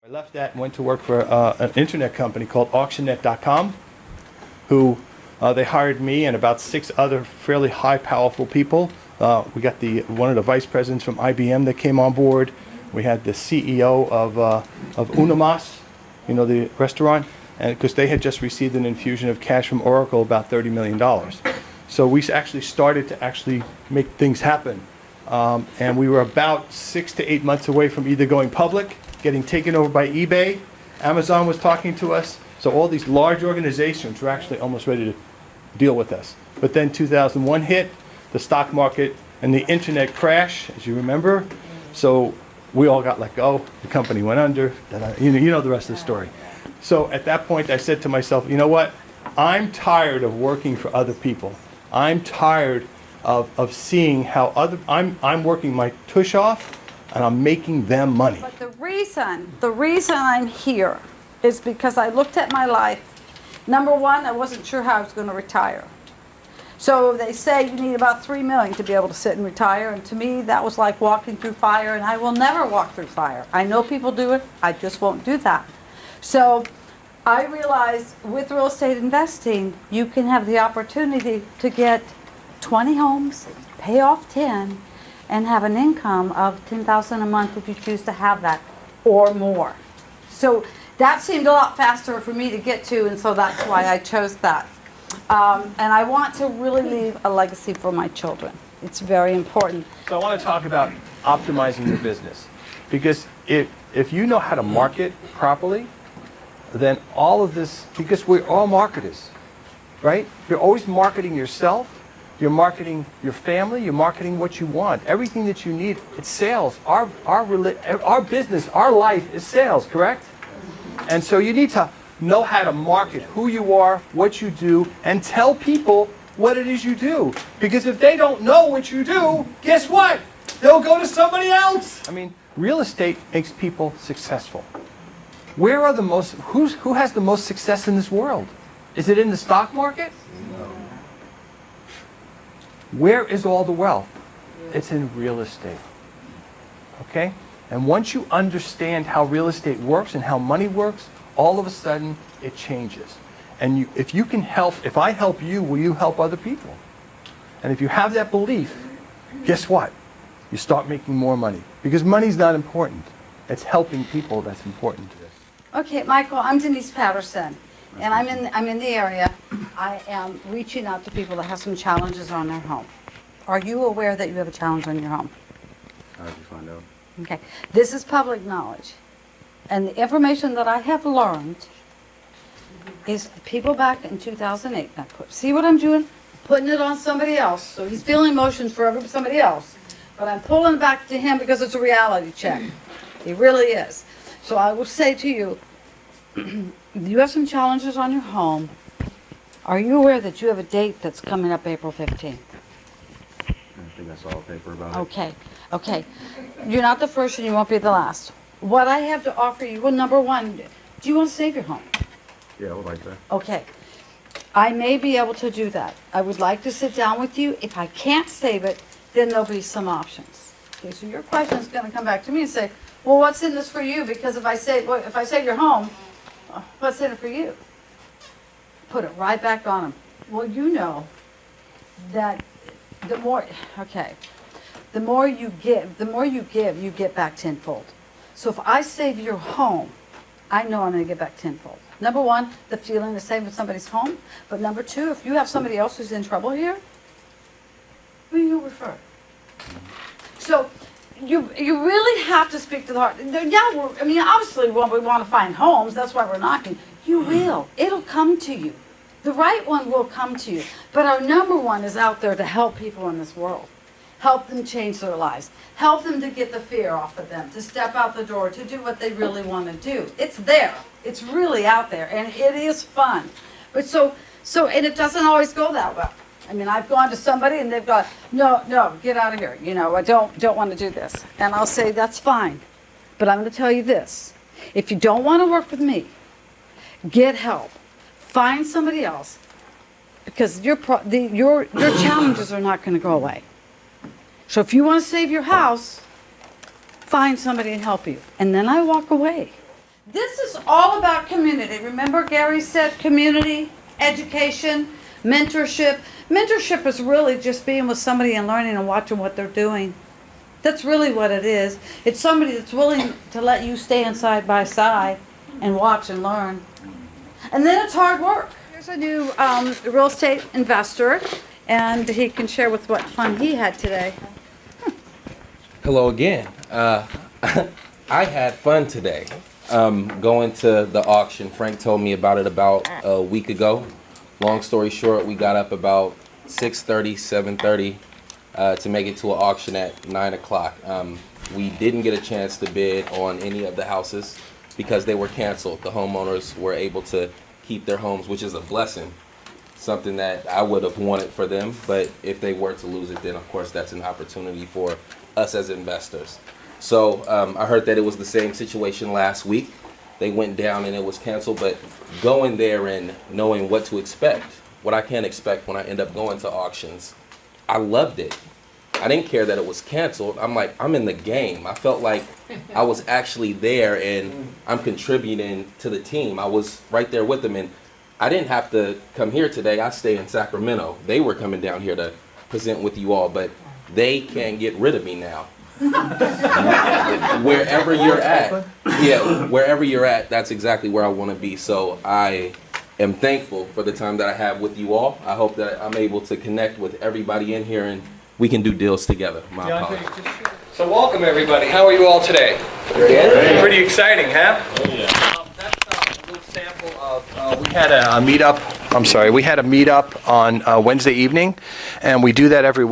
I left that and went to work for an internet company called AuctionNet.com, who they hired me and about 6 other fairly high, powerful people. We got one of the vice presidents from IBM that came on board. We had the CEO of Unamas, you know, the restaurant, and because they had just received an infusion of cash from Oracle, about $30 million. So we actually started to actually make things happen. And we were about 6 to 8 months away from either going public, getting taken over by eBay. Amazon was talking to us. So all these large organizations were actually almost ready to deal with us. But then 2001 hit, the stock market and the internet crash, as you remember. So we all got let go. The company went under. You know the rest of the story. So at that point, I said to myself, you know what? I'm tired of working for other people. I'm tired of seeing how I'm working my tush off and I'm making them money. But the reason I'm here is because I looked at my life. Number one, I wasn't sure how I was going to retire. So they say you need about $3 million to be able to sit and retire, and to me that was like walking through fire, and I will never walk through fire. I know people do it, I just won't do that. So I realized with real estate investing, you can have the opportunity to get 20 homes, pay off 10, and have an income of $10,000 a month if you choose to have that, or more. So that seemed a lot faster for me to get to, and so that's why I chose that. And I want to really leave a legacy for my children. It's very important. So I want to talk about optimizing your business. Because if you know how to market properly, then all of this, because we're all marketers, right? You're always marketing yourself, you're marketing your family, you're marketing what you want. Everything that you need, it's sales. Our business, our life is sales, correct? And so you need to know how to market who you are, what you do, and tell people what it is you do. Because if they don't know what you do, guess what? They'll go to somebody else. I mean, real estate makes people successful. Who has the most success in this world? Is it in the stock market? No. Where is all the wealth? It's in real estate. Okay? And once you understand how real estate works and how money works, all of a sudden it changes. And if I help you, will you help other people? And if you have that belief, guess what? You start making more money. Because money's not important. It's helping people that's important. Okay, Michael, I'm Denise Patterson, and I'm in the area. I am reaching out to people that have some challenges on their home. Are you aware that you have a challenge on your home? How did you find out? Okay, this is public knowledge. And the information that I have learned is people back in 2008. Now, see what I'm doing? Putting it on somebody else. So he's feeling emotions for somebody else. But I'm pulling it back to him because it's a reality check. He really is. So I will say to you, you have some challenges on your home. Are you aware that you have a date that's coming up April 15th? I think I saw a paper about it. Okay. You're not the first and you won't be the last. What I have to offer you, well, number one, do you want to save your home? Yeah, I would like that. Okay. I may be able to do that. I would like to sit down with you. If I can't save it, then there'll be some options. Okay, so your question is going to come back to me and say, well, what's in this for you? Because if I save your home, what's in it for you? Put it right back on them. Well, you know that the more you give, you get back tenfold. So if I save your home, I know I'm going to get back tenfold. Number one, the feeling of saving somebody's home. But number two, if you have somebody else who's in trouble here, who do you refer? So you really have to speak to the heart. Yeah, obviously we want to find homes. That's why we're knocking. You will. It'll come to you. The right one will come to you. But our number one is out there to help people in this world. Help them change their lives. Help them to get the fear off of them, to step out the door, to do what they really want to do. It's there. It's really out there, and it is fun. But and it doesn't always go that well. I mean, I've gone to somebody and they've gone, no, get out of here. I don't want to do this. And I'll say, that's fine. But I'm going to tell you this. If you don't want to work with me, get help. Find somebody else. Because your challenges are not going to go away. So if you want to save your house, find somebody and help you. And then I walk away. This is all about community. Remember Gary said community, education, mentorship. Mentorship is really just being with somebody and learning and watching what they're doing. That's really what it is. It's somebody that's willing to let you stand side by side and watch and learn. And then it's hard work. Here's a new real estate investor, and he can share with what fun he had today. Hello again. I had fun today going to the auction. Frank told me about it about a week ago. Long story short, we got up about 6:30, 7:30 to make it to an auction at 9 o'clock. We didn't get a chance to bid on any of the houses because they were canceled. The homeowners were able to keep their homes, which is a blessing. Something that I would have wanted for them, but if they were to lose it, then of course that's an opportunity for us as investors. So I heard that it was the same situation last week. They went down and it was canceled, but going there and knowing what to expect, what I can expect when I end up going to auctions, I loved it. I didn't care that it was canceled. I'm like, I'm in the game. I felt like I was actually there and I'm contributing to the team. I was right there with them, and I didn't have to come here today. I stay in Sacramento. They were coming down here to present with you all, but they can't get rid of me now. Wherever you're at, wherever you're at, that's exactly where I want to be. So I am thankful for the time that I have with you all. I hope that I'm able to connect with everybody in here and we can do deals together. My apologies. So welcome everybody. How are you all today? Pretty exciting, huh? That's a little sample of. We had a meetup. I'm sorry. We had a meetup on Wednesday evening, and we do that every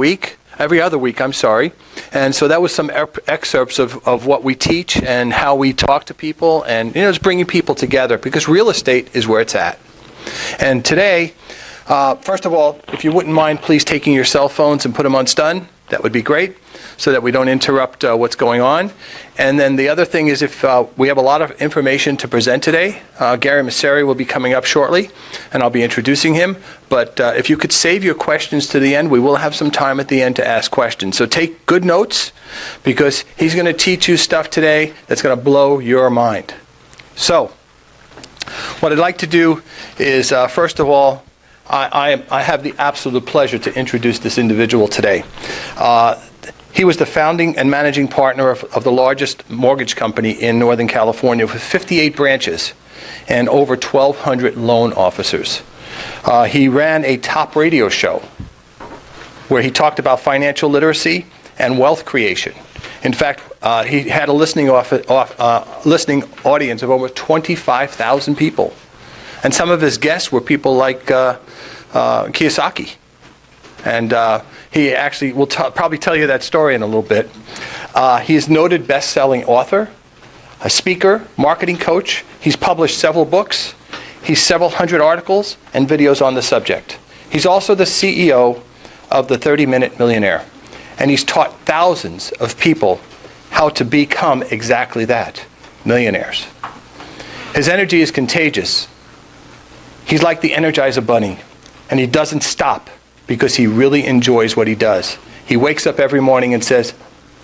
other week. I'm sorry. And so that was some excerpts of what we teach and how we talk to people, and it's bringing people together because real estate is where it's at. And today, first of all, if you wouldn't mind, please taking your cell phones and put them on stun. That would be great, so that we don't interrupt what's going on. And then the other thing is, if we have a lot of information to present today, Gary Messeri will be coming up shortly, and I'll be introducing him. But if you could save your questions to the end, we will have some time at the end to ask questions. So take good notes, because he's going to teach you stuff today that's going to blow your mind. So what I'd like to do is, first of all, I have the absolute pleasure to introduce this individual today. He was the founding and managing partner of the largest mortgage company in Northern California with 58 branches and over 1,200 loan officers. He ran a top radio show where he talked about financial literacy and wealth creation. In fact, he had a listening audience of over 25,000 people. And some of his guests were people like Kiyosaki. And he actually will probably tell you that story in a little bit. He is a noted best-selling author, a speaker, marketing coach. He's published several books. He's several hundred articles and videos on the subject. He's also the CEO of the 30-Minute Millionaire. And he's taught thousands of people how to become exactly that, millionaires. His energy is contagious. He's like the Energizer Bunny, and he doesn't stop because he really enjoys what he does. He wakes up every morning and says,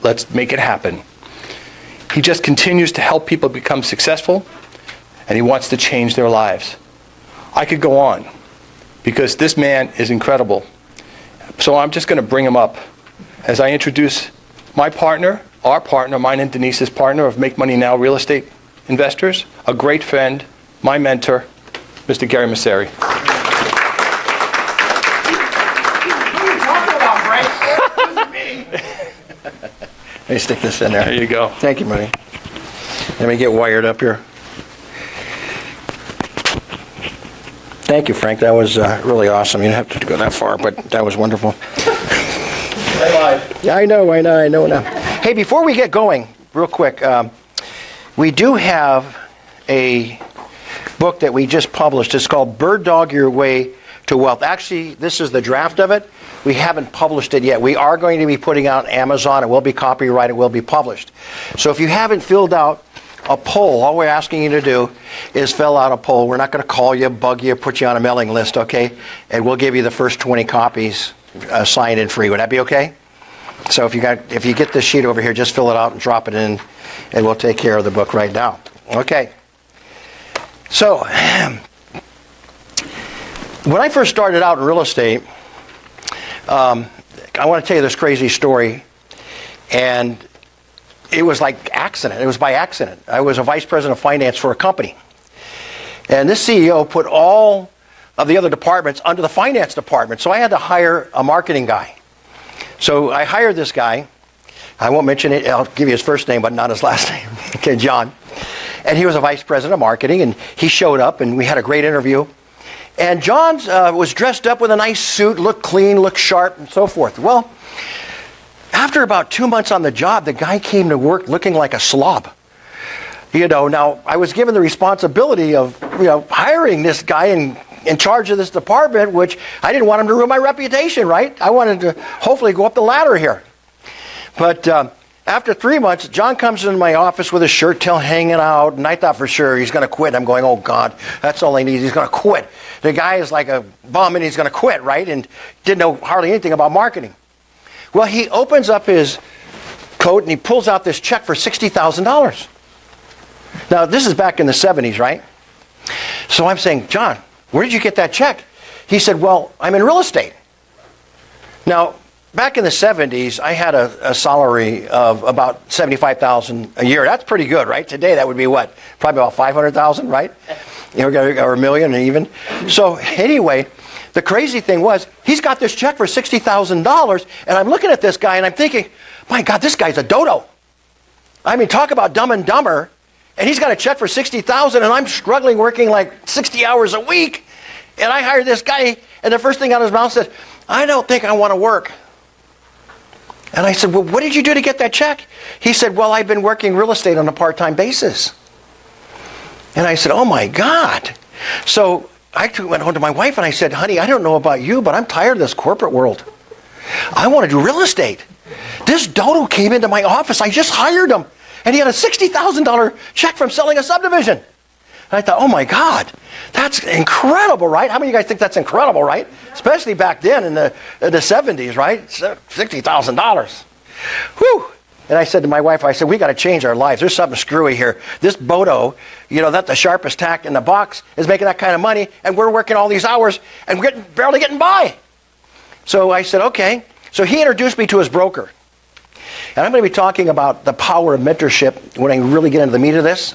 let's make it happen. He just continues to help people become successful, and he wants to change their lives. I could go on, because this man is incredible. So I'm just going to bring him up as I introduce my partner, our partner, mine and Denise's partner of Make Money Now Real Estate Investors, a great friend, my mentor, Mr. Gary Messeri. Let me stick this in there. There you go. Thank you, buddy. Let me get wired up here. Thank you, Frank. That was really awesome. You didn't have to go that far, but that was wonderful. Yeah, I know now. Hey, before we get going, real quick, we do have a book that we just published. It's called Bird Dog Your Way to Wealth. Actually, this is the draft of it. We haven't published it yet. We are going to be putting out on Amazon. It will be copyrighted. It will be published. So if you haven't filled out a poll, all we're asking you to do is fill out a poll. We're not going to call you, bug you, put you on a mailing list, okay? And we'll give you the first 20 copies signed in free. Would that be okay? So if you get this sheet over here, just fill it out and drop it in, and we'll take care of the book right now. Okay. So, when I first started out in real estate, I want to tell you this crazy story. And it was like accident. It was by accident. I was a vice president of finance for a company. And this CEO put all of the other departments under the finance department. So I had to hire a marketing guy. So I hired this guy. I won't mention it. I'll give you his first name, but not his last name. Okay, John. And he was a vice president of marketing. And he showed up, and we had a great interview. And John was dressed up with a nice suit, looked clean, looked sharp, and so forth. Well, after about 2 months on the job, the guy came to work looking like a slob. Now I was given the responsibility of, hiring this guy and in charge of this department, which I didn't want him to ruin my reputation, right? I wanted to hopefully go up the ladder here. But after 3 months, John comes into my office with his shirt tail hanging out, and I thought for sure he's going to quit. I'm going, oh God, that's all I need. He's going to quit. The guy is like a bum, and he's going to quit, right? And didn't know hardly anything about marketing. Well, he opens up his coat, and he pulls out this check for $60,000. Now, this is back in the 70s, right? So I'm saying, John, where did you get that check? He said, well, I'm in real estate. Now, back in the 70s, I had a salary of about $75,000 a year. That's pretty good, right? Today, that would be what? Probably about $500,000, right? Or $1 million even. So anyway, the crazy thing was, he's got this check for $60,000, and I'm looking at this guy, and I'm thinking, my God, this guy's a dodo. I mean, talk about Dumb and Dumber. And he's got a check for $60,000, and I'm struggling working like 60 hours a week. And I hired this guy, and the first thing out of his mouth said, I don't think I want to work. And I said, well, what did you do to get that check? He said, well, I've been working real estate on a part-time basis. And I said, oh my God. So I went home to my wife, and I said, honey, I don't know about you, but I'm tired of this corporate world. I want to do real estate. This dodo came into my office. I just hired him. And he had a $60,000 check from selling a subdivision. And I thought, oh my God, that's incredible, right? How many of you guys think that's incredible, right? Especially back then in the 70s, right? $60,000. Whew. And I said to my wife, I said, we got to change our lives. There's something screwy here. This Bodo, that's the sharpest tack in the box, is making that kind of money, and we're working all these hours, and we're barely getting by. So I said, okay. So he introduced me to his broker. And I'm going to be talking about the power of mentorship when I really get into the meat of this.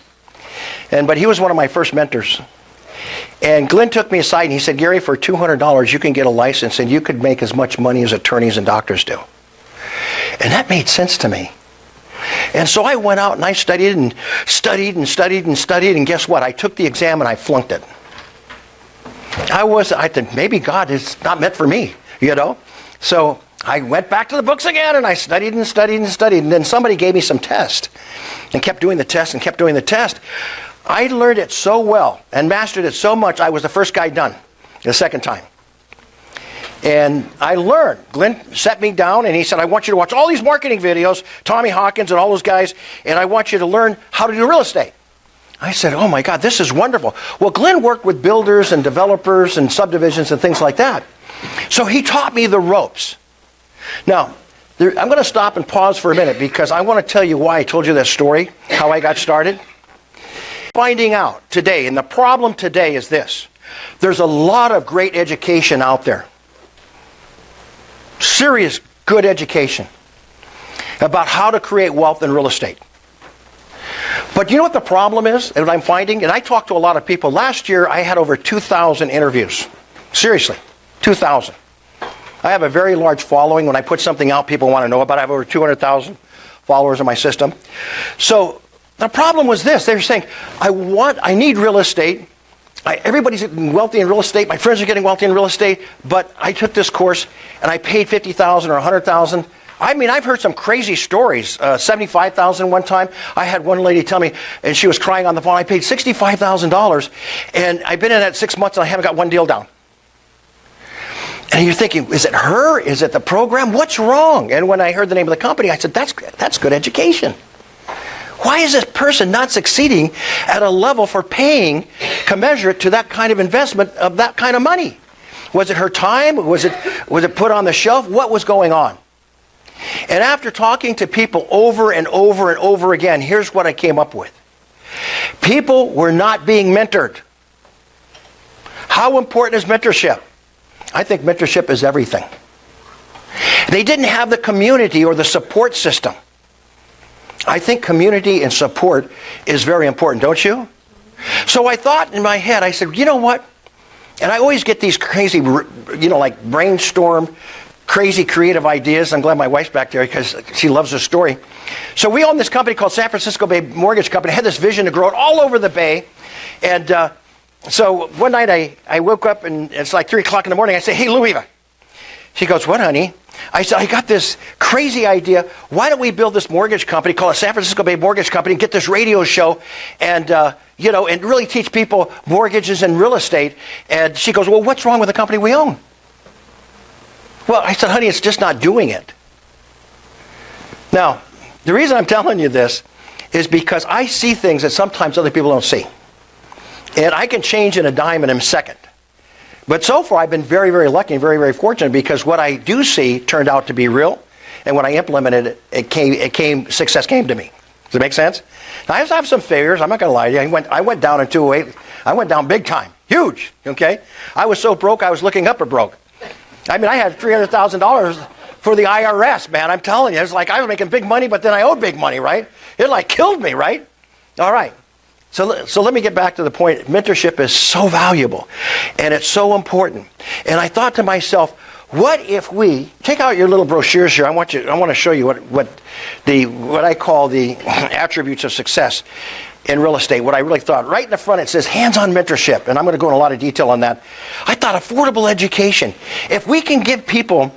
But he was one of my first mentors. And Glenn took me aside and he said, Gary, for $200 you can get a license and you could make as much money as attorneys and doctors do. And that made sense to me. And so I went out and I studied and studied and studied and studied. And guess what? I took the exam and I flunked it. I thought, maybe God is not meant for me, So I went back to the books again, and I studied and studied and studied. And then somebody gave me some test and kept doing the test and kept doing the test. I learned it so well and mastered it so much, I was the first guy done the second time. And I learned. Glenn set me down, and he said, I want you to watch all these marketing videos, Tommy Hawkins and all those guys, and I want you to learn how to do real estate. I said, oh my God, this is wonderful. Well, Glenn worked with builders and developers and subdivisions and things like that. So he taught me the ropes. Now, I'm going to stop and pause for a minute because I want to tell you why I told you this story, how I got started. Finding out today, and the problem today is this. There's a lot of great education out there. Serious, good education about how to create wealth in real estate. But you know what the problem is that I'm finding? And I talked to a lot of people. Last year, I had over 2,000 interviews. Seriously, 2,000. I have a very large following. When I put something out, people want to know about it. I have over 200,000 followers in my system. So the problem was this. They were saying, I need real estate. Everybody's getting wealthy in real estate. My friends are getting wealthy in real estate. But I took this course, and I paid $50,000 or $100,000. I mean, I've heard some crazy stories. $75,000 one time. I had one lady tell me, and she was crying on the phone, I paid $65,000, and I've been in that 6 months, and I haven't got one deal down. And you're thinking, is it her? Is it the program? What's wrong? And when I heard the name of the company, I said, that's good education. Why is this person not succeeding at a level for paying commensurate to that kind of investment of that kind of money? Was it her time? Was it put on the shelf? What was going on? And after talking to people over and over and over again, here's what I came up with. People were not being mentored. How important is mentorship? I think mentorship is everything. They didn't have the community or the support system. I think community and support is very important, don't you? So I thought in my head, I said, you know what? And I always get these crazy, like brainstorm, crazy creative ideas. I'm glad my wife's back there because she loves the story. So we own this company called San Francisco Bay Mortgage Company. I had this vision to grow it all over the Bay. And so one night I woke up and it's like 3 o'clock in the morning. I say, hey, Louisa. She goes, what, honey? I said, I got this crazy idea. Why don't we build this mortgage company called San Francisco Bay Mortgage Company and get this radio show and, and really teach people mortgages and real estate? And she goes, well, what's wrong with the company we own? Well, I said, honey, it's just not doing it. Now, the reason I'm telling you this is because I see things that sometimes other people don't see. And I can change in a dime in a second. But so far, I've been very, very lucky and very, very fortunate because what I do see turned out to be real. And when I implemented it, success came to me. Does it make sense? Now, I have some failures. I'm not going to lie to you. I went down in 2008. I went down big time. Huge. Okay? I was so broke, I was looking up at broke. I mean, I had $300,000 for the IRS, man. I'm telling you. It's like I was making big money, but then I owed big money, right? It like killed me, right? All right. So let me get back to the point. Mentorship is so valuable, and it's so important. And I thought to myself, what if we take out your little brochures here? I want to show you what I call the attributes of success in real estate. What I really thought, right in the front, it says hands-on mentorship, and I'm going to go in a lot of detail on that. I thought affordable education. If we can give people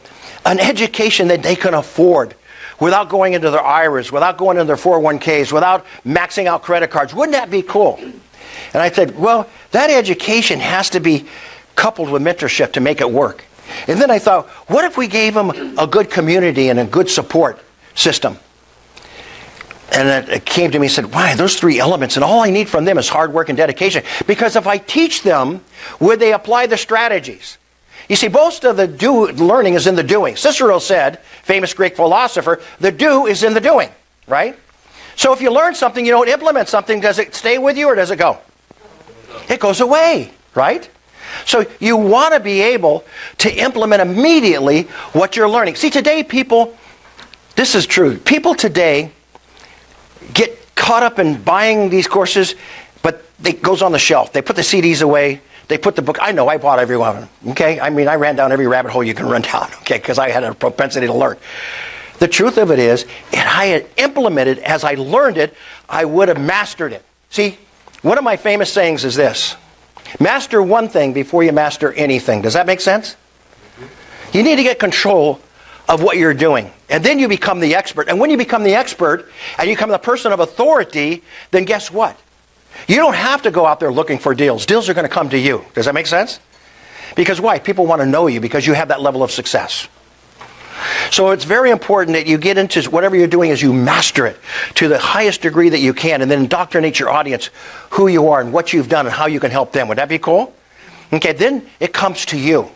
an education that they can afford, without going into their IRAs, without going into their 401ks, without maxing out credit cards. Wouldn't that be cool? And I said, well, that education has to be coupled with mentorship to make it work. And then I thought, what if we gave them a good community and a good support system? And it came to me and said, why, those 3 elements, and all I need from them is hard work and dedication. Because if I teach them, would they apply the strategies? You see, most of the learning is in the doing. Cicero said, famous Greek philosopher, the do is in the doing, right? So if you learn something, you don't implement something, does it stay with you or does it go? It goes away, right? So you want to be able to implement immediately what you're learning. See, today people, this is true, people today get caught up in buying these courses, but it goes on the shelf. They put the CDs away. They put the book. I know, I bought every one of them, okay? I mean, I ran down every rabbit hole you can run down, okay, because I had a propensity to learn. The truth of it is, if I had implemented as I learned it, I would have mastered it. See, one of my famous sayings is this: master one thing before you master anything. Does that make sense? You need to get control of what you're doing, and then you become the expert. And when you become the expert, and you become the person of authority, then guess what? You don't have to go out there looking for deals. Deals are going to come to you. Does that make sense? Because why? People want to know you because you have that level of success. So it's very important that you get into whatever you're doing is you master it to the highest degree that you can, and then indoctrinate your audience who you are and what you've done and how you can help them. Would that be cool? Okay, then it comes to you.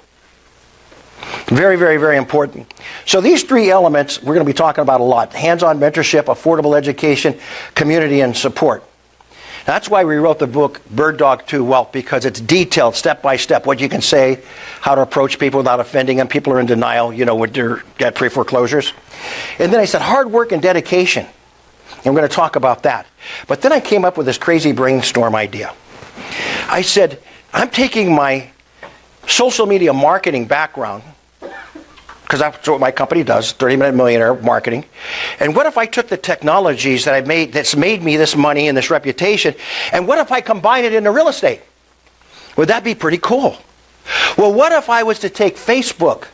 Very, very, very important. So these 3 elements we're going to be talking about a lot: hands-on mentorship, affordable education, community, and support. That's why we wrote the book Bird Dog to Wealth, because it's detailed, step by step, what you can say, how to approach people without offending them. People are in denial, with their debt pre-foreclosures. And then I said hard work and dedication. And we're going to talk about that. But then I came up with this crazy brainstorm idea. I said, I'm taking my social media marketing background, because that's what my company does, 30-Minute Millionaire marketing. And what if I took the technologies that I've made, that's made me this money and this reputation, and what if I combine it into real estate? Would that be pretty cool? Well, what if I was to take Facebook,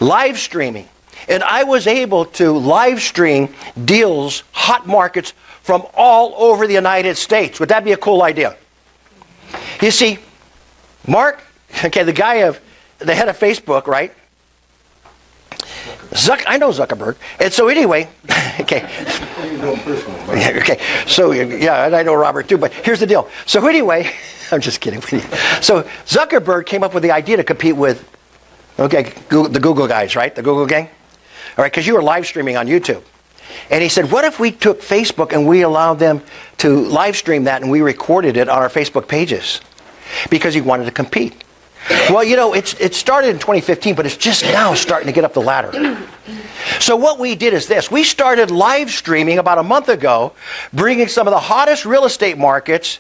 live streaming, and I was able to live stream deals, hot markets from all over the United States? Would that be a cool idea? You see, Mark, okay, the head of Facebook, right? I know Zuckerberg. And so anyway, okay. Okay. So yeah, and I know Robert too, but here's the deal. So anyway, I'm just kidding with you. So Zuckerberg came up with the idea to compete with, the Google guys, right? The Google gang? All right, because you were live streaming on YouTube. And he said, what if we took Facebook and we allowed them to live stream that and we recorded it on our Facebook pages? Because he wanted to compete. Well, you know, it started in 2015, but it's just now starting to get up the ladder. So what we did is this. We started live streaming about a month ago, bringing some of the hottest real estate markets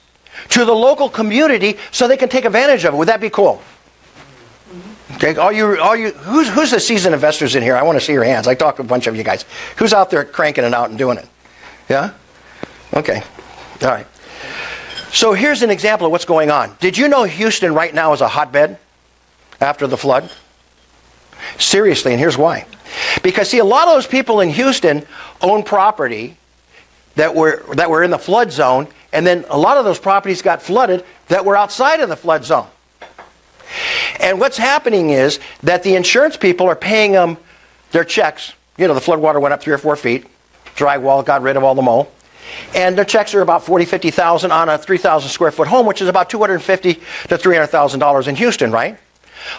to the local community so they can take advantage of it. Would that be cool? Okay, who's the seasoned investors in here? I want to see your hands. I talked to a bunch of you guys. Who's out there cranking it out and doing it? Yeah? Okay. All right. So here's an example of what's going on. Did you know Houston right now is a hotbed after the flood? Seriously, and here's why. Because, see, a lot of those people in Houston own property that were in the flood zone, and then a lot of those properties got flooded that were outside of the flood zone. And what's happening is that the insurance people are paying them their checks. You know, the flood water went up 3 or 4 feet. Drywall got rid of all the mold. And their checks are about $40,000, $50,000 on a 3,000 square foot home, which is about $250,000 to $300,000 in Houston, right?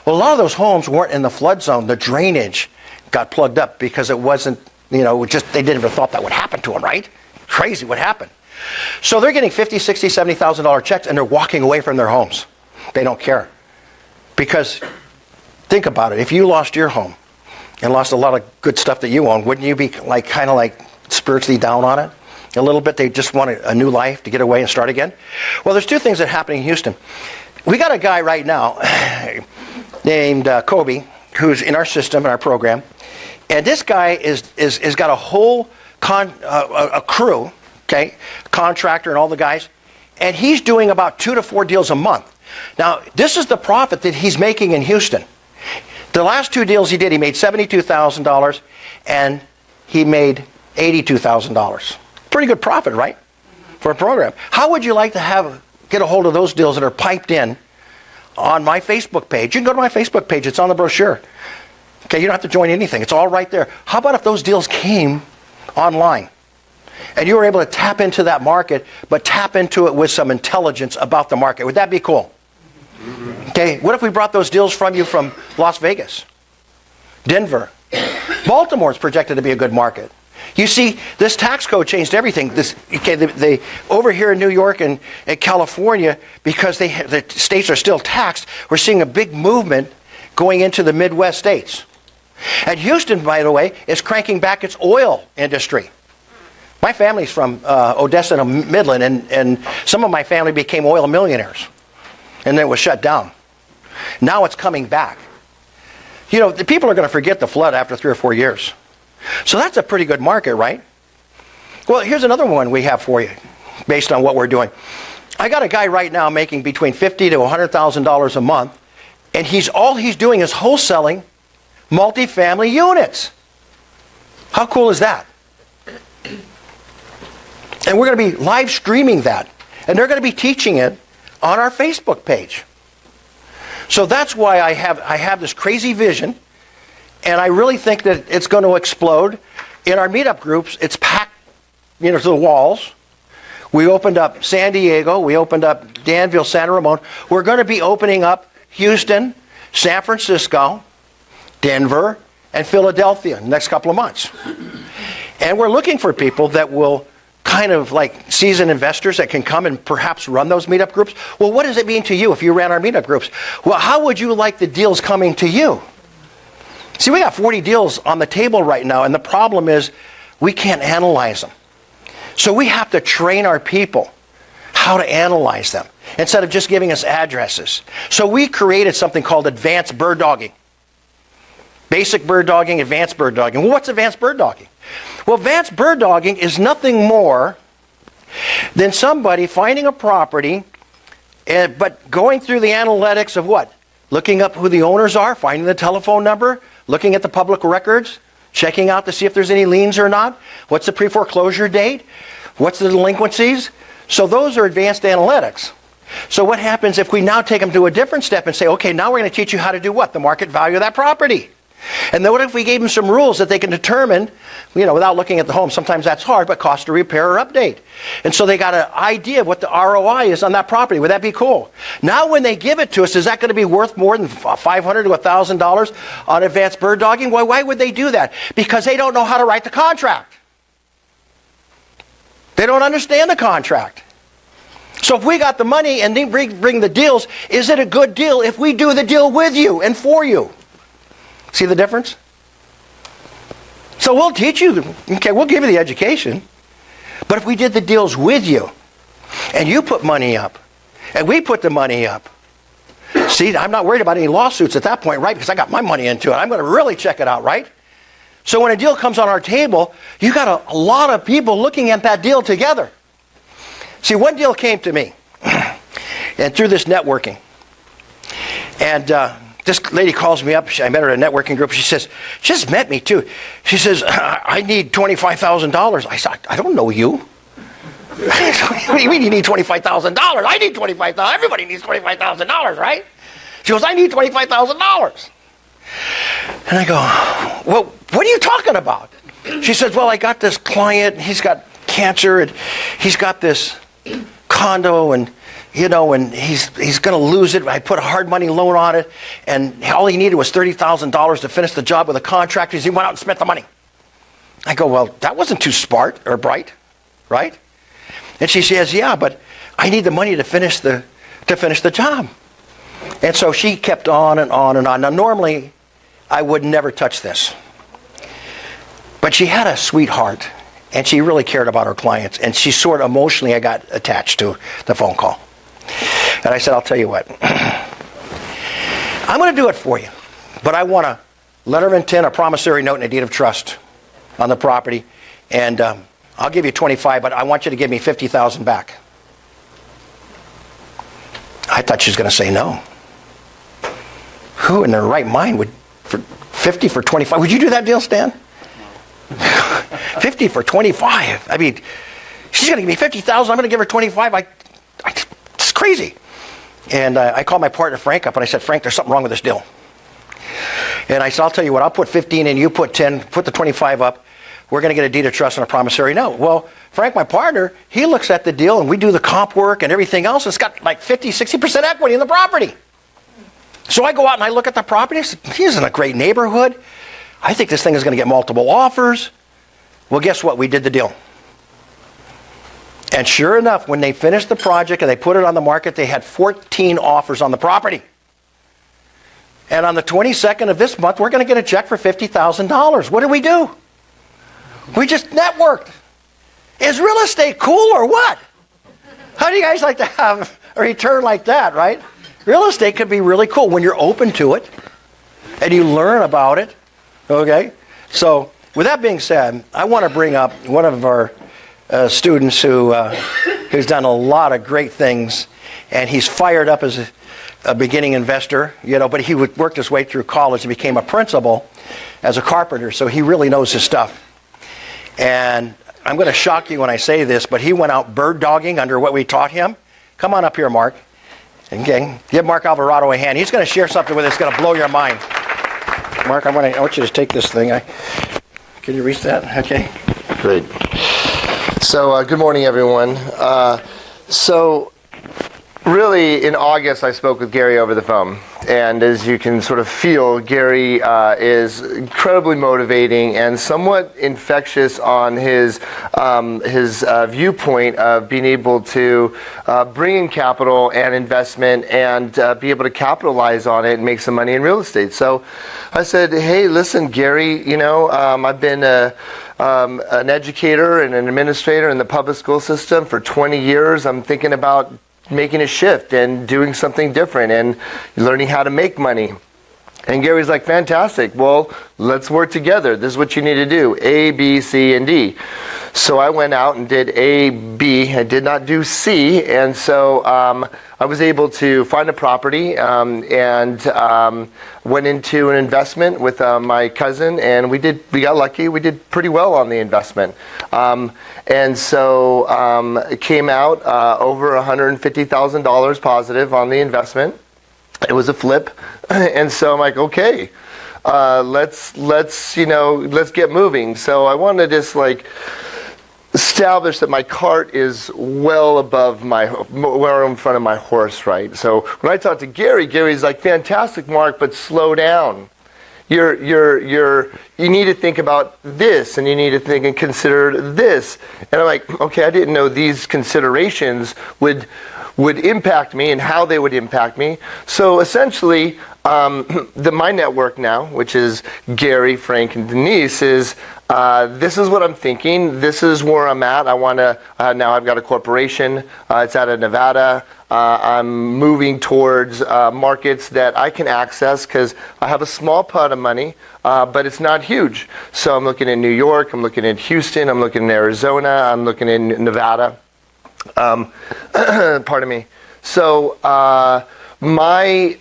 Well, a lot of those homes weren't in the flood zone. The drainage got plugged up because it wasn't, you know, they didn't ever thought that would happen to them, right? Crazy what happened. So they're getting $50,000, $60,000, $70,000 checks, and they're walking away from their homes. They don't care. Because think about it. If you lost your home and lost a lot of good stuff that you own, wouldn't you be kind of spiritually down on it? A little bit. They just want a new life to get away and start again. Well, there's 2 things that happen in Houston. We got a guy right now named Kobe, who's in our system, in our program. And this guy is got a whole a crew, okay, contractor and all the guys, and he's doing about 2 to 4 deals a month. Now, this is the profit that he's making in Houston. The last 2 deals he did, he made $72,000, and he made $82,000. Pretty good profit, right, for a program. How would you like to get a hold of those deals that are piped in on my Facebook page? You can go to my Facebook page. It's on the brochure. Okay, you don't have to join anything. It's all right there. How about if those deals came online and you were able to tap into that market, but tap into it with some intelligence about the market? Would that be cool? Okay, what if we brought those deals from you from Las Vegas, Denver? Baltimore is projected to be a good market. You see, this tax code changed everything. They over here in New York and California, because the states are still taxed, we're seeing a big movement going into the Midwest states. And Houston, by the way, is cranking back its oil industry. My family's from Odessa and Midland, and some of my family became oil millionaires. And then it was shut down. Now it's coming back. You know, the people are going to forget the flood after 3 or 4 years. So that's a pretty good market, right? Well, here's another one we have for you, based on what we're doing. I got a guy right now making between $50,000 to $100,000 a month, and all he's doing is wholesaling multifamily units. How cool is that? And we're going to be live streaming that, and they're going to be teaching it on our Facebook page. So that's why I have this crazy vision, and I really think that it's going to explode. In our meetup groups, it's packed, to the walls. We opened up San Diego. We opened up Danville, Santa Ramon. We're going to be opening up Houston, San Francisco, Denver, and Philadelphia in the next couple of months. And we're looking for people that will kind of like seasoned investors that can come and perhaps run those meetup groups. Well, what does it mean to you if you ran our meetup groups? Well, how would you like the deals coming to you? See, we got 40 deals on the table right now, and the problem is we can't analyze them. So we have to train our people how to analyze them instead of just giving us addresses. So we created something called advanced bird dogging. Basic bird dogging, advanced bird dogging. Well, what's advanced bird dogging? Well, advanced bird dogging is nothing more than somebody finding a property, but going through the analytics of what? Looking up who the owners are, finding the telephone number, looking at the public records, checking out to see if there's any liens or not. What's the pre-foreclosure date? What's the delinquencies? So those are advanced analytics. So what happens if we now take them to a different step and say, okay, now we're going to teach you how to do what? The market value of that property. And then what if we gave them some rules that they can determine, without looking at the home, sometimes that's hard, but cost to repair or update. And so they got an idea of what the ROI is on that property. Would that be cool? Now when they give it to us, is that going to be worth more than $500 to $1,000 on advanced bird dogging? Why would they do that? Because they don't know how to write the contract. They don't understand the contract. So if we got the money and they bring the deals, is it a good deal if we do the deal with you and for you? See the difference? So we'll teach you, okay, we'll give you the education. But if we did the deals with you, and you put money up, and we put the money up, see, I'm not worried about any lawsuits at that point, right? Because I got my money into it. I'm going to really check it out, right? So when a deal comes on our table, you got a lot of people looking at that deal together. See, one deal came to me, and through this networking. And this lady calls me up. I met her at a networking group. She says, she just met me too. She says, I need $25,000. I said, I don't know you. What do you mean you need $25,000? I need $25,000. Everybody needs $25,000, right? She goes, I need $25,000. And I go, well, what are you talking about? She says, well, I got this client. He's got cancer, and he's got this condo, and and he's going to lose it. I put a hard money loan on it, and all he needed was $30,000 to finish the job with the contractors. He went out and spent the money. I go, well, that wasn't too smart or bright, right? And she says, yeah, but I need the money to finish the job. And so she kept on and on and on. Now, normally, I would never touch this. But she had a sweetheart, and she really cared about her clients. And she sort of emotionally, I got attached to the phone call. And I said, I'll tell you what. I'm going to do it for you. But I want a letter of intent, a promissory note, and a deed of trust on the property. And I'll give you 25, but I want you to give me 50,000 back. I thought she was going to say no. Who in their right mind would, for 50 for 25? Would you do that deal, Stan? 50 for 25. I mean, she's going to give me 50,000. I'm going to give her 25. It's crazy. And I called my partner Frank up, and I said, Frank, there's something wrong with this deal. And I said, I'll tell you what, I'll put 15 in, you put 10, put the 25 up. We're going to get a deed of trust and a promissory note. Well, Frank, my partner, he looks at the deal, and we do the comp work and everything else. It's got like 50, 60% equity in the property. So I go out and I look at the property. I said, he's in a great neighborhood. I think this thing is going to get multiple offers. Well, guess what? We did the deal. And sure enough, when they finished the project and they put it on the market, they had 14 offers on the property. And on the 22nd of this month, we're going to get a check for $50,000. What did we do? We just networked. Is real estate cool or what? How do you guys like to have a return like that, right? Real estate could be really cool when you're open to it and you learn about it. Okay? So, with that being said, I want to bring up one of our students who's done a lot of great things, and he's fired up as a beginning investor, but he worked his way through college and became a principal as a carpenter, so he really knows his stuff. And I'm going to shock you when I say this, but he went out bird dogging under what we taught him. Come on up here, Mark. Okay, give Mark Alvarado a hand. He's going to share something with us that's going to blow your mind. Mark, I want you to take this thing. Can you reach that? Okay. Great. So, good morning, everyone. So, really, in August, I spoke with Gary over the phone. And as you can sort of feel, Gary is incredibly motivating and somewhat infectious on his viewpoint of being able to bring in capital and investment and be able to capitalize on it and make some money in real estate. So I said, hey, listen, Gary, I've been an educator and an administrator in the public school system for 20 years. I'm thinking about making a shift and doing something different and learning how to make money. And Gary's like, fantastic. Well, let's work together. This is what you need to do. A, B, C, and D. So I went out and did A, B. I did not do C. And so I was able to find a property and went into an investment with my cousin. And we got lucky. We did pretty well on the investment. And so it came out over $150,000 positive on the investment. It was a flip, and so I'm like, okay, let's get moving. So I want to just establish that my cart is well in front of my horse, right? So when I talked to Gary, Gary's like, fantastic, Mark, but slow down. you need to think about this, and you need to think and consider this. And I'm like, okay, I didn't know these considerations would impact me and how they would impact me. So essentially, my network now, which is Gary, Frank, and Denise, is this is what I'm thinking. This is where I'm at. I want to, now I've got a corporation. It's out of Nevada. I'm moving towards markets that I can access because I have a small pot of money, but it's not huge. So I'm looking in New York. I'm looking in Houston. I'm looking in Arizona. I'm looking in Nevada. Pardon me. So my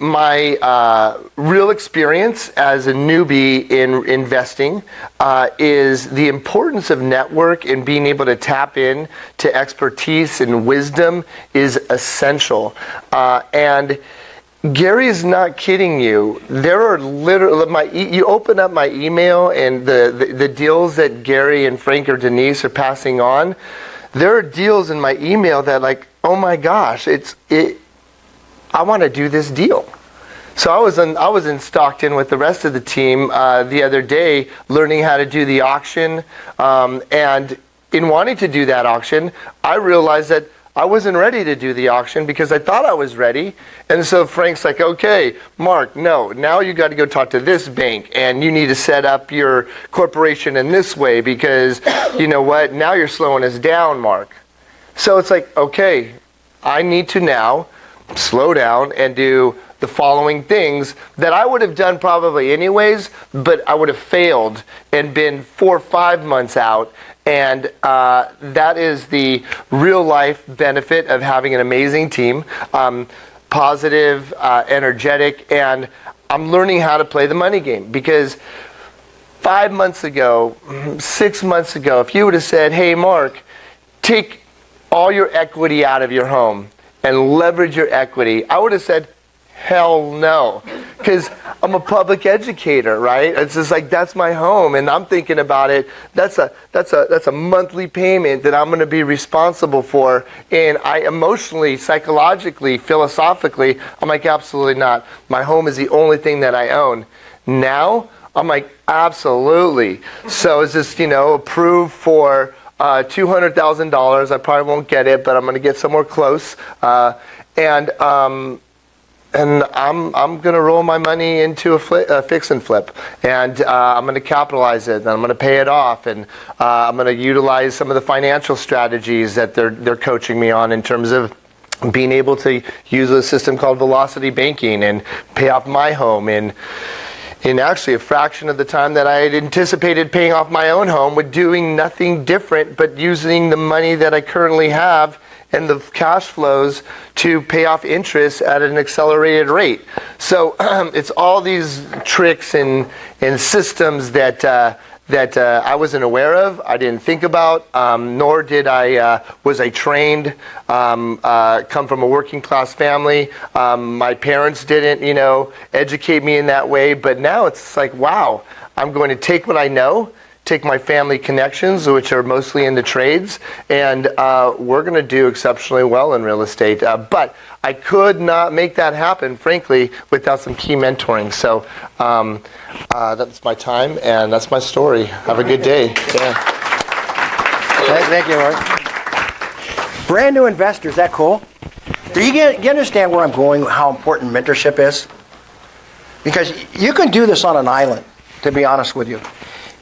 real experience as a newbie in investing is the importance of network and being able to tap in to expertise and wisdom is essential. And Gary is not kidding you. There are literally you open up my email and the deals that Gary and Frank or Denise are passing on. There are deals in my email that like, oh my gosh, I want to do this deal. So I was in Stockton with the rest of the team the other day, learning how to do the auction. And in wanting to do that auction, I realized that I wasn't ready to do the auction because I thought I was ready. And so Frank's like, okay, Mark, no, now you got to go talk to this bank and you need to set up your corporation in this way because you know what, now you're slowing us down, Mark. So it's like, okay, I need to now slow down and do the following things that I would have done probably anyways, but I would have failed and been 4 or 5 months out. And that is the real life benefit of having an amazing team, positive, energetic, and I'm learning how to play the money game because 5 months ago, 6 months ago, if you would have said, hey, Mark, take all your equity out of your home and leverage your equity, I would have said, hell no, because I'm a public educator, right? It's just like that's my home, and I'm thinking about it. That's a monthly payment that I'm going to be responsible for, and I emotionally, psychologically, philosophically, I'm like absolutely not. My home is the only thing that I own. Now I'm like absolutely. So it's just approved for $200,000. I probably won't get it, but I'm going to get somewhere close, and I'm going to roll my money into a fix and flip, and I'm going to capitalize it, and I'm going to pay it off, and I'm going to utilize some of the financial strategies that they're coaching me on in terms of being able to use a system called Velocity Banking and pay off my home in actually a fraction of the time that I had anticipated paying off my own home with doing nothing different but using the money that I currently have and the cash flows to pay off interest at an accelerated rate. So it's all these tricks and systems that I wasn't aware of, I didn't think about, nor was I trained, come from a working class family. My parents didn't, educate me in that way, but now it's like, wow, I'm going to take what I know, take my family connections, which are mostly in the trades, and we're going to do exceptionally well in real estate. But I could not make that happen, frankly, without some key mentoring. So that's my time, and that's my story. Have a good day. Yeah. Thank you, Mark. Brand new investors, that cool? Do you understand where I'm going, how important mentorship is? Because you can do this on an island, to be honest with you.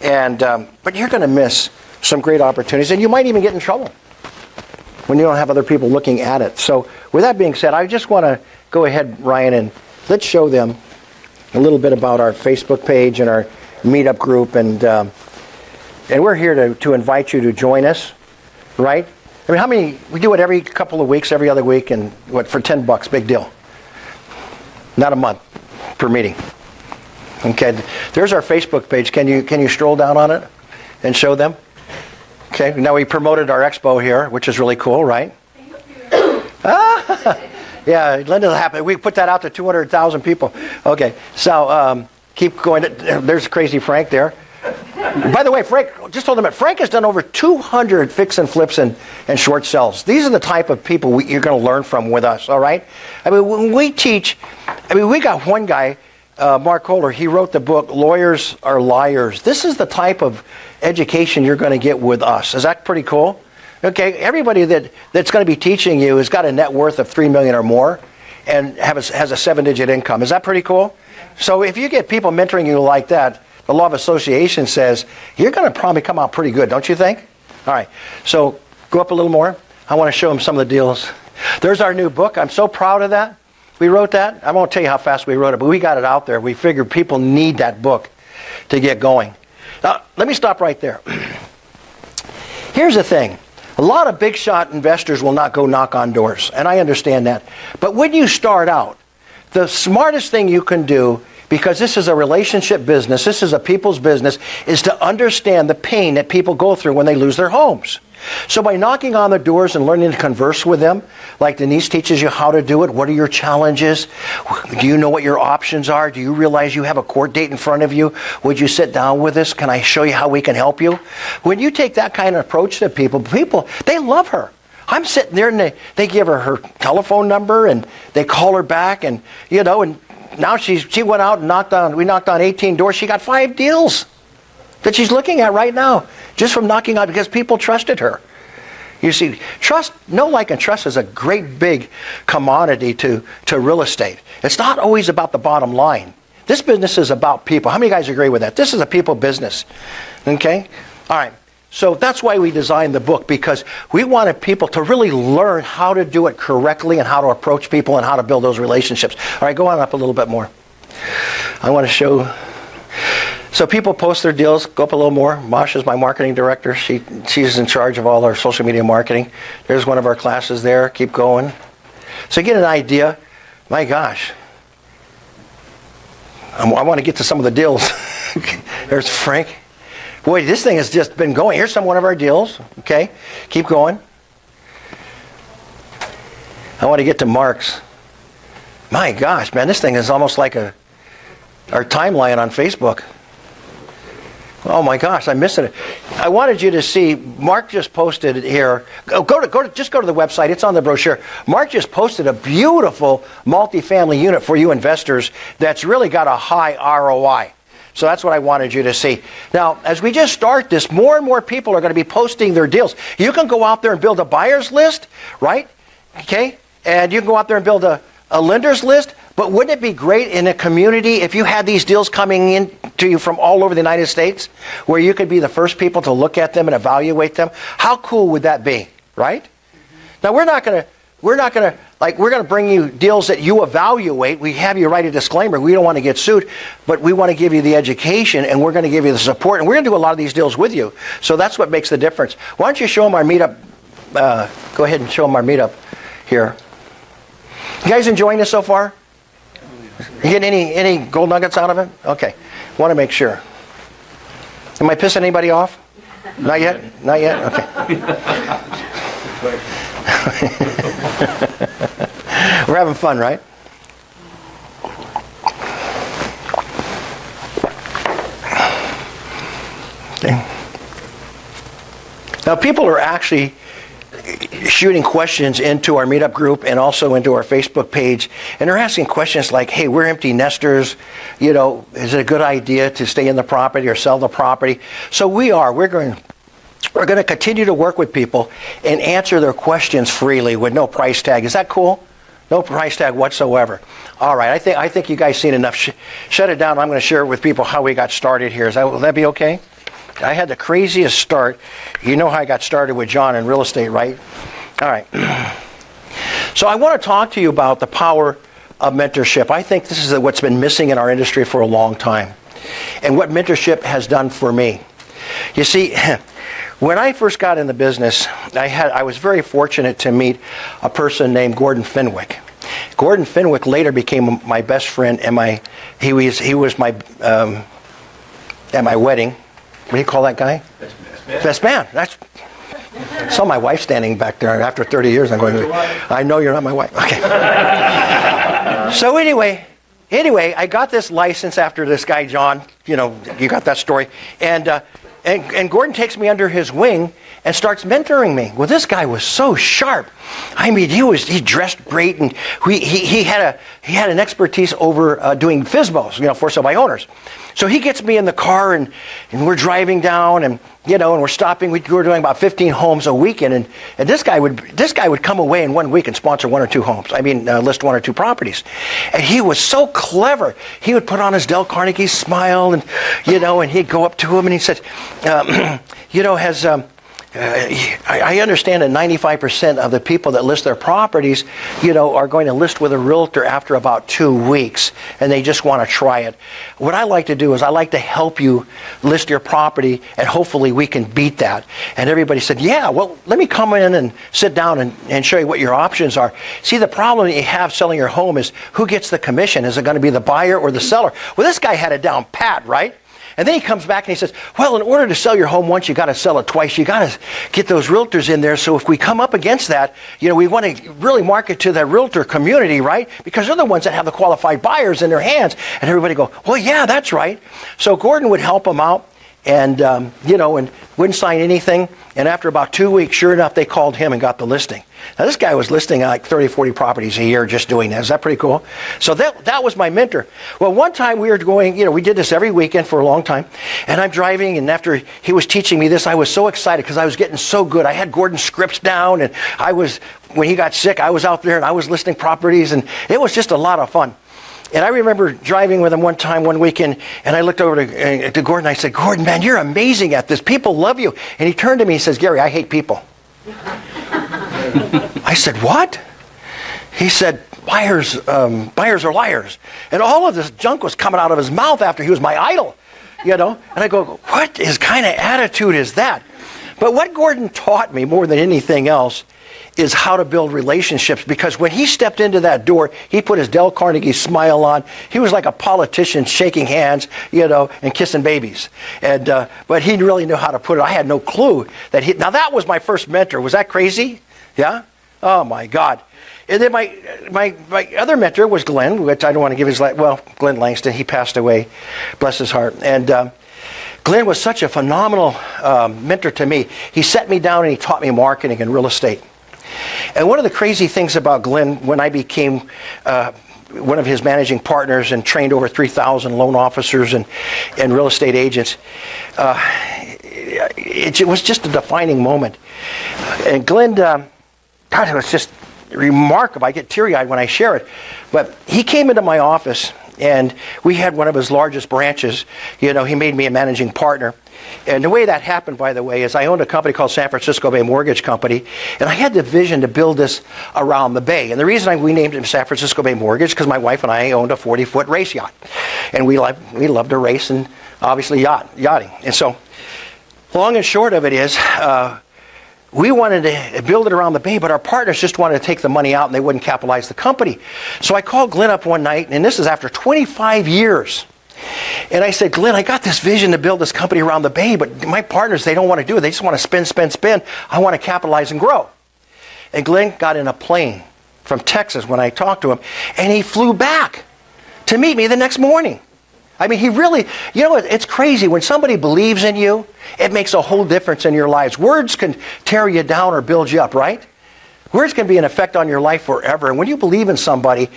And but you're going to miss some great opportunities, and you might even get in trouble when you don't have other people looking at it. So with that being said, I just want to go ahead, Ryan, and let's show them a little bit about our Facebook page and our meetup group, and we're here to invite you to join us, right? I mean, we do it every couple of weeks, every other week, and for $10, big deal. Not a month per meeting. Okay, there's our Facebook page. Can you stroll down on it and show them? Okay, now we promoted our expo here, which is really cool, right? Thank you. Yeah, Linda, happy. We put that out to 200,000 people. Okay, so keep going. There's Crazy Frank there. By the way, Frank, just hold a minute. Frank has done over 200 fix and flips and short sales. These are the type of people you're going to learn from with us, all right? I mean, when we teach, we got one guy, Mark Kohler, he wrote the book, Lawyers Are Liars. This is the type of education you're going to get with us. Is that pretty cool? Okay, everybody that's going to be teaching you has got a net worth of $3 million or more and has a 7-digit income. Is that pretty cool? So if you get people mentoring you like that, the law of association says you're going to probably come out pretty good, don't you think? All right, so go up a little more. I want to show them some of the deals. There's our new book. I'm so proud of that. We wrote that. I won't tell you how fast we wrote it, but we got it out there. We figured people need that book to get going. Now, let me stop right there. Here's the thing. A lot of big shot investors will not go knock on doors, and I understand that. But when you start out, the smartest thing you can do, because this is a relationship business, this is a people's business, is to understand the pain that people go through when they lose their homes. So by knocking on the doors and learning to converse with them, like Denise teaches you how to do it, what are your challenges? Do you know what your options are? Do you realize you have a court date in front of you? Would you sit down with us? Can I show you how we can help you? When you take that kind of approach to people, they love her. I'm sitting there and they give her telephone number and they call her back and, and now she went out and we knocked on 18 doors. She got 5 deals that she's looking at right now, just from knocking on, because people trusted her. You see, trust, know, like, and trust is a great big commodity to real estate. It's not always about the bottom line. This business is about people. How many guys agree with that? This is a people business. Okay? All right. So that's why we designed the book, because we wanted people to really learn how to do it correctly and how to approach people and how to build those relationships. All right, go on up a little bit more. I want to show. So people post their deals. Go up a little more. Masha's my marketing director. She's in charge of all our social media marketing. There's one of our classes there. Keep going. So you get an idea. My gosh. I want to get to some of the deals. There's Frank. Boy, this thing has just been going. Here's one of our deals. Okay. Keep going. I want to get to Mark's. My gosh, man, this thing is almost like our timeline on Facebook. Oh my gosh, I'm missing it. I wanted you to see, Mark just posted it here. Just go to the website. It's on the brochure. Mark just posted a beautiful multifamily unit for you investors that's really got a high ROI. So that's what I wanted you to see. Now, as we just start this, more and more people are going to be posting their deals. You can go out there and build a buyer's list, right? Okay? And you can go out there and build a lender's list. But wouldn't it be great in a community if you had these deals coming in to you from all over the United States, where you could be the first people to look at them and evaluate them? How cool would that be, right? Now we're going to bring you deals that you evaluate. We have you write a disclaimer. We don't want to get sued, but we want to give you the education, and we're going to give you the support, and we're going to do a lot of these deals with you. So that's what makes the difference. Why don't you show them our meetup? Go ahead and show them our meetup here. You guys enjoying this so far? You getting any gold nuggets out of it? Okay. Want to make sure. Am I pissing anybody off? Not yet? Not yet? Okay. We're having fun, right? Okay. Now, people are actually shooting questions into our meetup group and also into our Facebook page, and they're asking questions like, hey, we're empty nesters, is it a good idea to stay in the property or sell the property? So we're going to continue to work with people and answer their questions freely with no price tag. Is that cool? No price tag whatsoever. All right, I think you guys seen enough. Shut it down. I'm going to share with people how we got started here. Will that be okay? I had the craziest start. You know how I got started with John in real estate, right? All right. So I want to talk to you about the power of mentorship. I think this is what's been missing in our industry for a long time, and what mentorship has done for me. You see, when I first got in the business, I was very fortunate to meet a person named Gordon Fenwick. Gordon Fenwick later became my best friend, and he was my at my wedding. What do you call that guy? Best man. I saw my wife standing back there after 30 years. I'm going, I know you're not my wife. Okay. So anyway, I got this license after this guy, John. You got that story. And And Gordon takes me under his wing and starts mentoring me. Well, this guy was so sharp. I mean, he dressed great, and he had an expertise over doing FSBOs, for sale by owners. So he gets me in the car, and we're driving down, and we're stopping. We were doing about 15 homes a weekend, and this guy would come away in 1 week and sponsor 1 or 2 homes. I mean, list 1 or 2 properties. And he was so clever. He would put on his Dale Carnegie smile, and he'd go up to him and he said, I understand that 95% of the people that list their properties, are going to list with a realtor after about 2 weeks, and they just want to try it. What I like to do is I like to help you list your property, and hopefully we can beat that. And everybody said, yeah, well, let me come in and sit down and show you what your options are. See, the problem that you have selling your home is who gets the commission? Is it going to be the buyer or the seller? Well, this guy had it down pat, right? And then he comes back and he says, well, in order to sell your home once, you got to sell it twice. You got to get those realtors in there. So if we come up against that, we want to really market to the realtor community, right? Because they're the ones that have the qualified buyers in their hands. And everybody go, well, yeah, that's right. So Gordon would help them out and, and wouldn't sign anything. And after about 2 weeks, sure enough, they called him and got the listing. Now, this guy was listing like 30, 40 properties a year just doing that. Is that pretty cool? So that was my mentor. Well, one time we were going, we did this every weekend for a long time. And I'm driving, and after he was teaching me this, I was so excited because I was getting so good. I had Gordon's scripts down, and when he got sick, I was out there and I was listing properties, and it was just a lot of fun. And I remember driving with him one weekend, and I looked over to Gordon. I said, Gordon, man, you're amazing at this. People love you. And he turned to me and says, Gary, I hate people. I said, what? He said, buyers are liars. And all of this junk was coming out of his mouth after he was my idol, And I go, what kind of attitude is that? But what Gordon taught me more than anything else is how to build relationships, because when he stepped into that door, he put his Dale Carnegie smile on. He was like a politician shaking hands, and kissing babies. And but he really knew how to put it. I had no clue that now that was my first mentor. Was that crazy? Yeah? Oh my God. And then my other mentor was Glenn, which I don't want to give his Glenn Langston. He passed away, bless his heart. And Glenn was such a phenomenal mentor to me. He set me down and he taught me marketing and real estate. And one of the crazy things about Glenn, when I became one of his managing partners and trained over 3,000 loan officers and real estate agents, it was just a defining moment. And Glenn, God, it was just remarkable. I get teary-eyed when I share it. But he came into my office, and we had one of his largest branches. He made me a managing partner. And the way that happened, by the way, is I owned a company called San Francisco Bay Mortgage Company, and I had the vision to build this around the bay. And the reason we named it San Francisco Bay Mortgage, because my wife and I owned a 40-foot race yacht. And we loved to race and obviously yachting. And so, long and short of it is, we wanted to build it around the bay, but our partners just wanted to take the money out and they wouldn't capitalize the company. So I called Glenn up one night, and this is after 25 years. And I said, Glenn, I got this vision to build this company around the bay, but my partners, they don't want to do it. They just want to spend. I want to capitalize and grow. And Glenn got in a plane from Texas when I talked to him, and he flew back to meet me the next morning. I mean, he really, it's crazy. When somebody believes in you, it makes a whole difference in your lives. Words can tear you down or build you up, right? Words can be an effect on your life forever. And when you believe in somebody,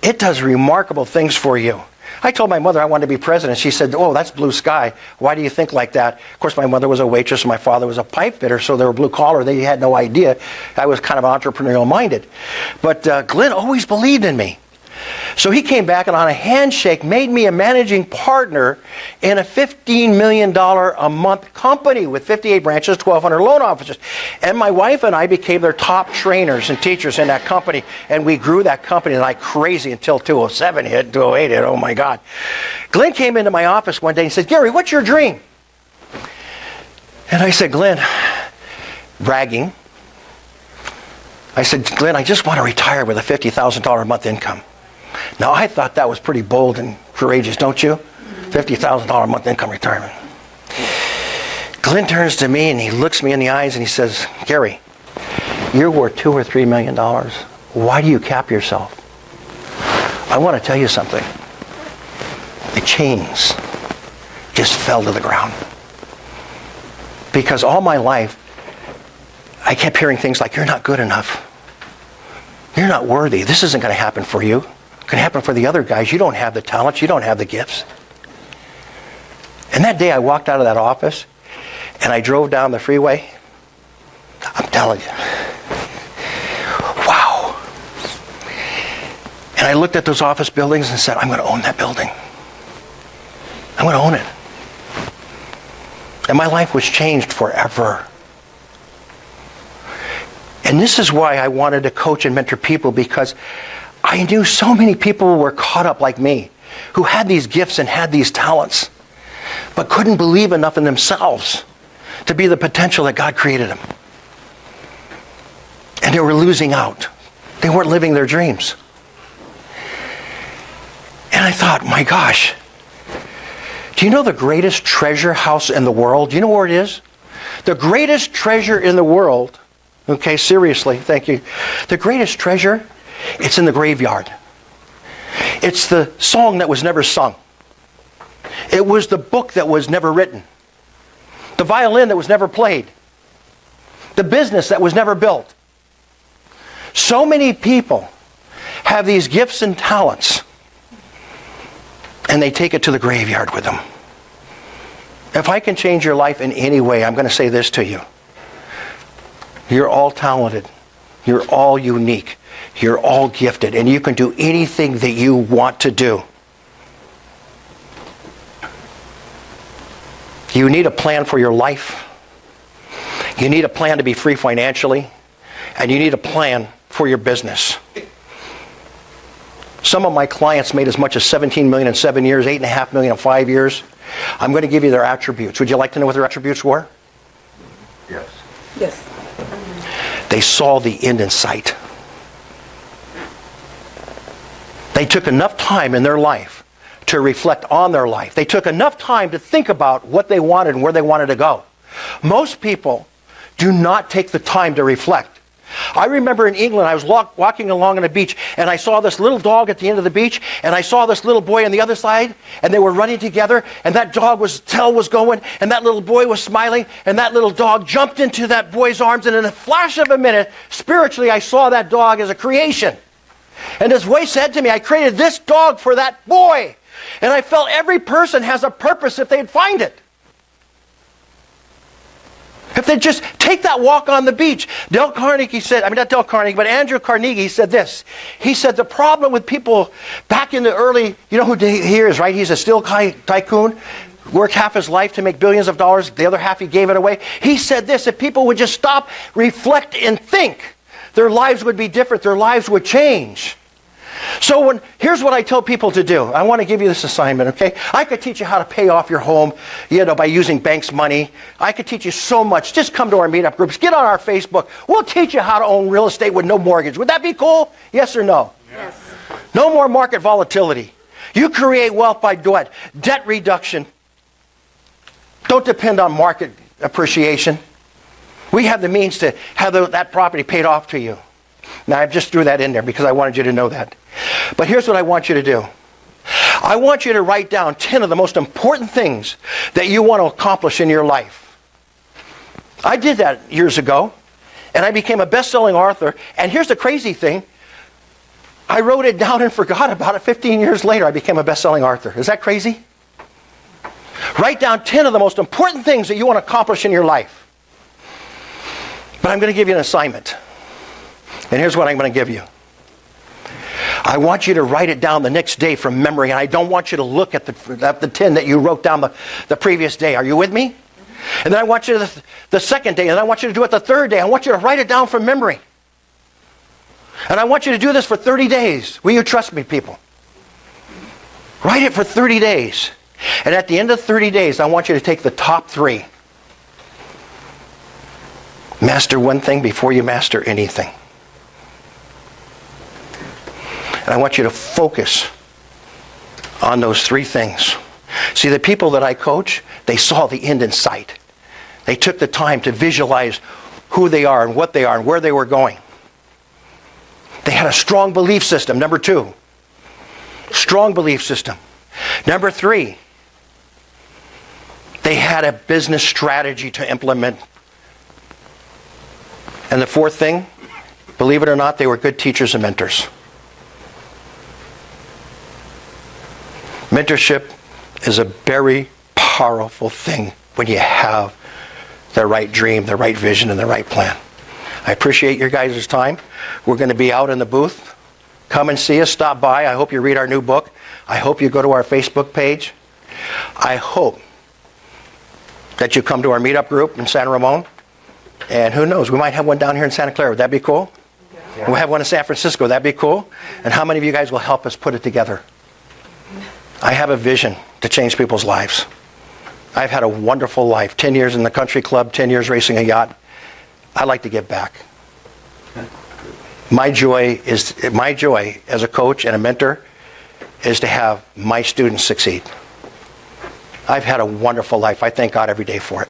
it does remarkable things for you. I told my mother I wanted to be president. She said, oh, that's blue sky. Why do you think like that? Of course, my mother was a waitress and my father was a pipe fitter, so they were blue collar. They had no idea. I was kind of entrepreneurial minded. But Glenn always believed in me. So he came back and on a handshake made me a managing partner in a $15 million a month company with 58 branches, 1,200 loan officers. And my wife and I became their top trainers and teachers in that company. And we grew that company like crazy until 2007 hit, 2008 hit. Oh my God. Glenn came into my office one day and said, Gary, what's your dream? And I said, Glenn, bragging. I said, Glenn, I just want to retire with a $50,000 a month income. Now, I thought that was pretty bold and courageous, don't you? $50,000 a month income retirement. Glenn turns to me and he looks me in the eyes and he says, Gary, you're worth $2 or $3 million. Why do you cap yourself? I want to tell you something. The chains just fell to the ground. Because all my life, I kept hearing things like, you're not good enough. You're not worthy. This isn't going to happen for you. It's going to happen for the other guys. You don't have the talents. You don't have the gifts. And that day I walked out of that office and I drove down the freeway. I'm telling you. Wow. And I looked at those office buildings and said, I'm going to own that building. I'm going to own it. And my life was changed forever. And this is why I wanted to coach and mentor people, because I knew so many people were caught up like me, who had these gifts and had these talents, but couldn't believe enough in themselves to be the potential that God created them. And they were losing out. They weren't living their dreams. And I thought, my gosh, do you know the greatest treasure house in the world? Do you know where it is? The greatest treasure in the world, okay, seriously, thank you. The greatest treasure, it's in the graveyard. It's the song that was never sung. It was the book that was never written. The violin that was never played. The business that was never built. So many people have these gifts and talents, and they take it to the graveyard with them. If I can change your life in any way, I'm going to say this to you. You're all talented. You're all unique. You're all gifted, and you can do anything that you want to do. You need a plan for your life. You need a plan to be free financially, and you need a plan for your business. Some of my clients made as much as $17 million in 7 years, $8.5 million in 5 years. I'm going to give you their attributes. Would you like to know what their attributes were? Yes. Yes. They saw the end in sight. They took enough time in their life to reflect on their life. They took enough time to think about what they wanted and where they wanted to go. Most people do not take the time to reflect. I remember in England, I was walking along on a beach, and I saw this little dog at the end of the beach, and I saw this little boy on the other side, and they were running together, and that dog's tail was going, and that little boy was smiling, and that little dog jumped into that boy's arms, and in a flash of a minute, spiritually, I saw that dog as a creation. And this voice said to me, I created this dog for that boy. And I felt every person has a purpose if they'd find it. If they just take that walk on the beach. Dale Carnegie said, not Dale Carnegie, but Andrew Carnegie said this. He said the problem with people back in the early, you know who he is, right? He's a steel tycoon. Worked half his life to make billions of dollars. The other half he gave it away. He said this, if people would just stop, reflect, and think, their lives would be different. Their lives would change. So here's what I tell people to do. I want to give you this assignment, okay? I could teach you how to pay off your home, by using bank's money. I could teach you so much. Just come to our meetup groups. Get on our Facebook. We'll teach you how to own real estate with no mortgage. Would that be cool? Yes or no? Yes. No more market volatility. You create wealth by what? Debt reduction. Don't depend on market appreciation. We have the means to have that property paid off to you. Now, I just threw that in there because I wanted you to know that. But here's what I want you to do. I want you to write down 10 of the most important things that you want to accomplish in your life. I did that years ago, and I became a best-selling author. And here's the crazy thing. I wrote it down and forgot about it. 15 years later, I became a best-selling author. Is that crazy? Write down 10 of the most important things that you want to accomplish in your life. But I'm going to give you an assignment. And here's what I'm going to give you. I want you to write it down the next day from memory, and I don't want you to look at the 10 that you wrote down the previous day. Are you with me? And then I want you to the second day, and then I want you to do it the third day. I want you to write it down from memory. And I want you to do this for 30 days. Will you trust me, people? Write it for 30 days. And at the end of 30 days, I want you to take the top 3. Master one thing before you master anything. And I want you to focus on those 3 things. See, the people that I coach, they saw the end in sight. They took the time to visualize who they are and what they are and where they were going. They had a strong belief system, number 2. Strong belief system. Number 3, They had a business strategy to implement. And the fourth thing, believe it or not, they were good teachers and mentors. Mentorship is a very powerful thing when you have the right dream, the right vision, and the right plan. I appreciate your guys' time. We're going to be out in the booth. Come and see us, stop by. I hope you read our new book. I hope you go to our Facebook page. I hope that you come to our meetup group in Santa Ramon. And who knows, we might have one down here in Santa Clara. Would that be cool? Yeah. We'll have one in San Francisco. That'd be cool. And how many of you guys will help us put it together? I have a vision to change people's lives. I've had a wonderful life. 10 years in the country club, 10 years racing a yacht. I'd like to give back. My joy as a coach and a mentor is to have my students succeed. I've had a wonderful life. I thank God every day for it.